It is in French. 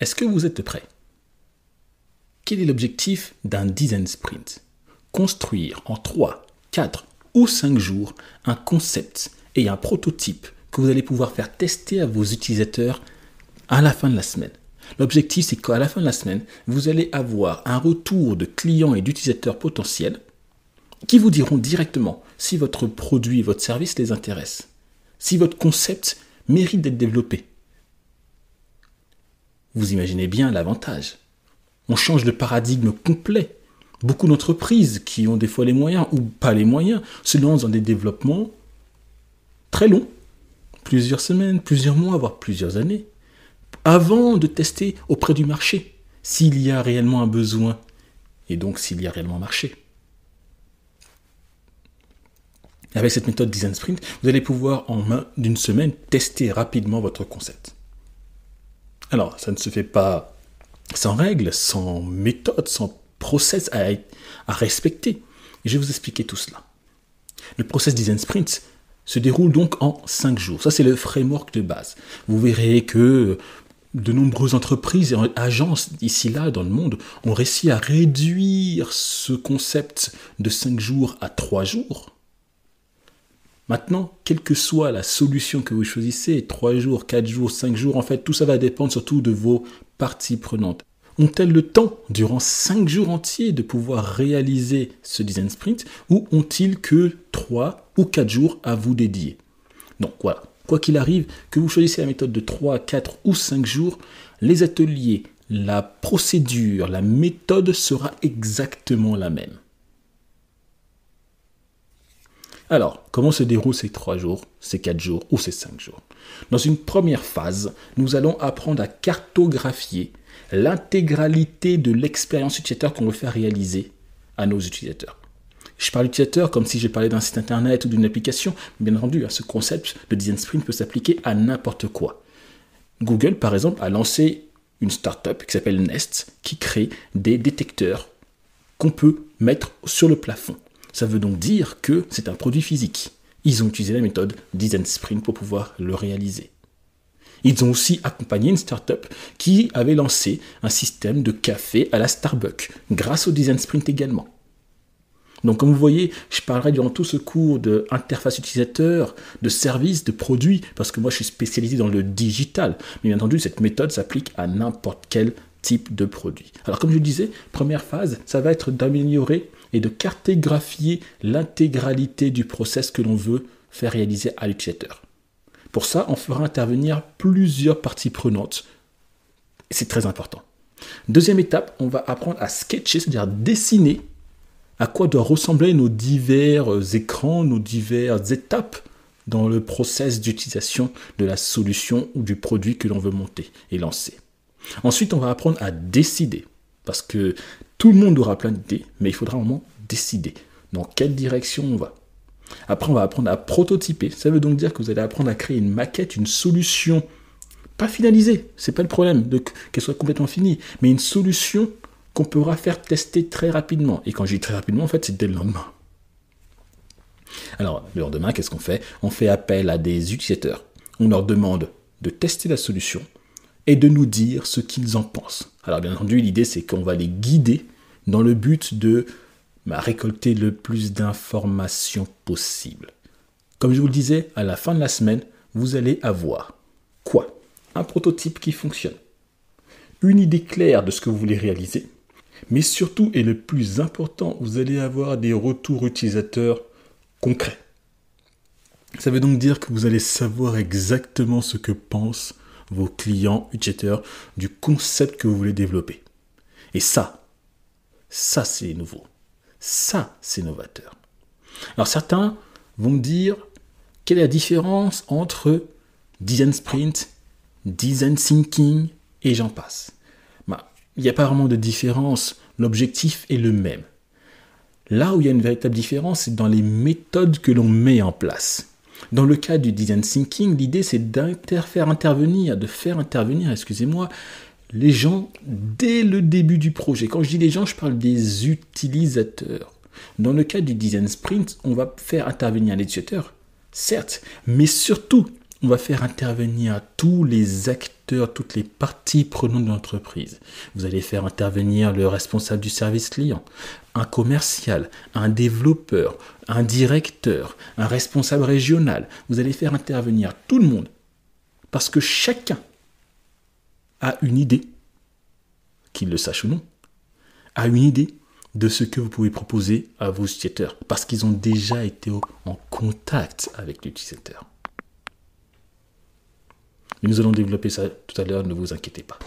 Est-ce que vous êtes prêt? Quel est l'objectif d'un design sprint? Construire en 3, 4 ou 5 jours un concept et un prototype que vous allez pouvoir faire tester à vos utilisateurs à la fin de la semaine. L'objectif, c'est qu'à la fin de la semaine, vous allez avoir un retour de clients et d'utilisateurs potentiels qui vous diront directement si votre produit et votre service les intéressent, si votre concept mérite d'être développé. Vous imaginez bien l'avantage. On change de paradigme complet. Beaucoup d'entreprises qui ont des fois les moyens ou pas les moyens se lancent dans des développements très longs, plusieurs semaines, plusieurs mois, voire plusieurs années, avant de tester auprès du marché s'il y a réellement un besoin et donc s'il y a réellement un marché. Avec cette méthode Design Sprint, vous allez pouvoir en main d'une semaine tester rapidement votre concept. Alors, ça ne se fait pas sans règles, sans méthode, sans process à respecter. Et je vais vous expliquer tout cela. Le process Design Sprint se déroule donc en 5 jours. Ça, c'est le framework de base. Vous verrez que de nombreuses entreprises et agences ici-là dans le monde ont réussi à réduire ce concept de 5 jours à 3 jours. Maintenant, quelle que soit la solution que vous choisissez, 3 jours, 4 jours, 5 jours, en fait, tout ça va dépendre surtout de vos parties prenantes. Ont-elles le temps, durant 5 jours entiers, de pouvoir réaliser ce design sprint ou ont-ils que 3 ou 4 jours à vous dédier? Donc voilà, quoi qu'il arrive, que vous choisissez la méthode de 3, 4 ou 5 jours, les ateliers, la procédure, la méthode sera exactement la même. Alors, comment se déroulent ces 3 jours, ces 4 jours ou ces 5 jours? Dans une première phase, nous allons apprendre à cartographier l'intégralité de l'expérience utilisateur qu'on veut faire réaliser à nos utilisateurs. Je parle d'utilisateur comme si je parlais d'un site internet ou d'une application. Bien entendu, ce concept de design sprint peut s'appliquer à n'importe quoi. Google, par exemple, a lancé une startup qui s'appelle Nest, qui crée des détecteurs qu'on peut mettre sur le plafond. Ça veut donc dire que c'est un produit physique. Ils ont utilisé la méthode Design Sprint pour pouvoir le réaliser. Ils ont aussi accompagné une startup qui avait lancé un système de café à la Starbucks, grâce au Design Sprint également. Donc comme vous voyez, je parlerai durant tout ce cours d'interface utilisateur, de services, de produits, parce que moi je suis spécialisé dans le digital. Mais bien entendu, cette méthode s'applique à n'importe quel type de produit. Alors comme je le disais, première phase, ça va être d'améliorer et de cartographier l'intégralité du process que l'on veut faire réaliser à l'utilisateur. Pour ça, on fera intervenir plusieurs parties prenantes. Et c'est très important. Deuxième étape, on va apprendre à sketcher, c'est-à-dire dessiner à quoi doivent ressembler nos divers écrans, nos diverses étapes dans le process d'utilisation de la solution ou du produit que l'on veut monter et lancer. Ensuite, on va apprendre à décider, parce que tout le monde aura plein d'idées, mais il faudra vraiment décider dans quelle direction on va. Après, on va apprendre à prototyper. Ça veut donc dire que vous allez apprendre à créer une maquette, une solution, pas finalisée, c'est pas le problème qu'elle soit complètement finie, mais une solution qu'on pourra faire tester très rapidement. Et quand je dis très rapidement, en fait, c'est dès le lendemain. Alors, le lendemain, qu'est-ce qu'on fait? On fait appel à des utilisateurs. On leur demande de tester la solution et de nous dire ce qu'ils en pensent. Alors, bien entendu, l'idée, c'est qu'on va les guider dans le but de récolter le plus d'informations possible. Comme je vous le disais, à la fin de la semaine, vous allez avoir quoi? Un prototype qui fonctionne, une idée claire de ce que vous voulez réaliser, mais surtout, et le plus important, vous allez avoir des retours utilisateurs concrets. Ça veut donc dire que vous allez savoir exactement ce que pensent vos clients utilisateurs du concept que vous voulez développer. Et ça c'est nouveau. Ça, c'est novateur. Alors certains vont me dire, quelle est la différence entre design sprint, design thinking et j'en passe? Il n'y a pas vraiment de différence, l'objectif est le même. Là où il y a une véritable différence, c'est dans les méthodes que l'on met en place. Dans le cas du design thinking, l'idée c'est de faire intervenir les gens dès le début du projet. Quand je dis les gens, je parle des utilisateurs. Dans le cas du design sprint, on va faire intervenir l'utilisateur, certes, mais surtout, on va faire intervenir tous les acteurs, toutes les parties prenantes de l'entreprise. Vous allez faire intervenir le responsable du service client, un commercial, un développeur, un directeur, un responsable régional. Vous allez faire intervenir tout le monde parce que chacun a une idée, qu'il le sache ou non, a une idée de ce que vous pouvez proposer à vos utilisateurs parce qu'ils ont déjà été en contact avec l'utilisateur. Mais nous allons développer ça tout à l'heure, ne vous inquiétez pas.